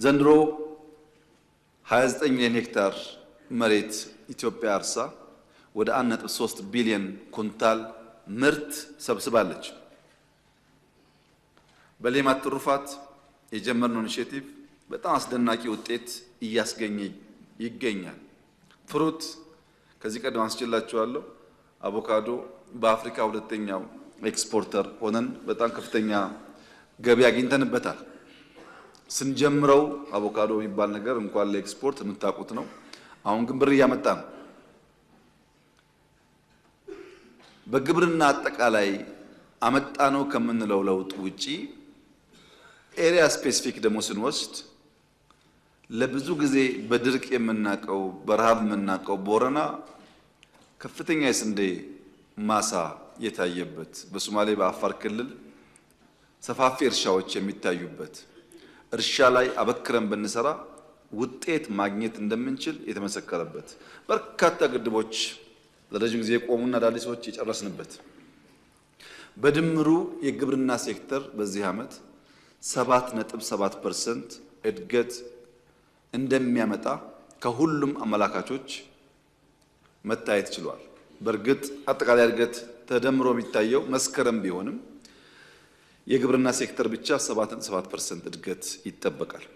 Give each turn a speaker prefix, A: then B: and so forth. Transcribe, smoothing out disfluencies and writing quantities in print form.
A: ዘንድሮ 29 ሚሊዮን ሄክታር መሬት ኢትዮጵያ አርሳ ወደ 1.3 ቢሊዮን ኩንታል ምርት ሰብስባለች። በሌማት ትሩፋት የጀመርነው ኢኒሼቲቭ በጣም አስደናቂ ውጤት እያስገኘ ይገኛል። ፍሩት ከዚህ ቀደም አንስቼላችኋለሁ። አቮካዶ በአፍሪካ ሁለተኛው ኤክስፖርተር ሆነን በጣም ከፍተኛ ገቢ አግኝተንበታል። ስንጀምረው አቮካዶ የሚባል ነገር እንኳን ለኤክስፖርት የምታውቁት ነው። አሁን ግን ብር እያመጣ ነው። በግብርና አጠቃላይ አመጣ ነው ከምንለው ለውጥ ውጪ ኤሪያ ስፔሲፊክ ደግሞ ስንወስድ ለብዙ ጊዜ በድርቅ የምናቀው በረሃብ የምናቀው ቦረና ከፍተኛ የስንዴ ማሳ የታየበት፣ በሶማሌ በአፋር ክልል ሰፋፊ እርሻዎች የሚታዩበት፣ እርሻ ላይ አበክረን ብንሰራ ውጤት ማግኘት እንደምንችል የተመሰከረበት፣ በርካታ ግድቦች ለረጅም ጊዜ የቆሙና አዳዲሶች የጨረስንበት፣ በድምሩ የግብርና ሴክተር በዚህ ዓመት 7.7% እድገት እንደሚያመጣ ከሁሉም አመላካቾች መታየት ችሏል። በእርግጥ አጠቃላይ እድገት ተደምሮ የሚታየው መስከረም ቢሆንም የግብርና ሴክተር ብቻ 7.7% እድገት ይጠበቃል።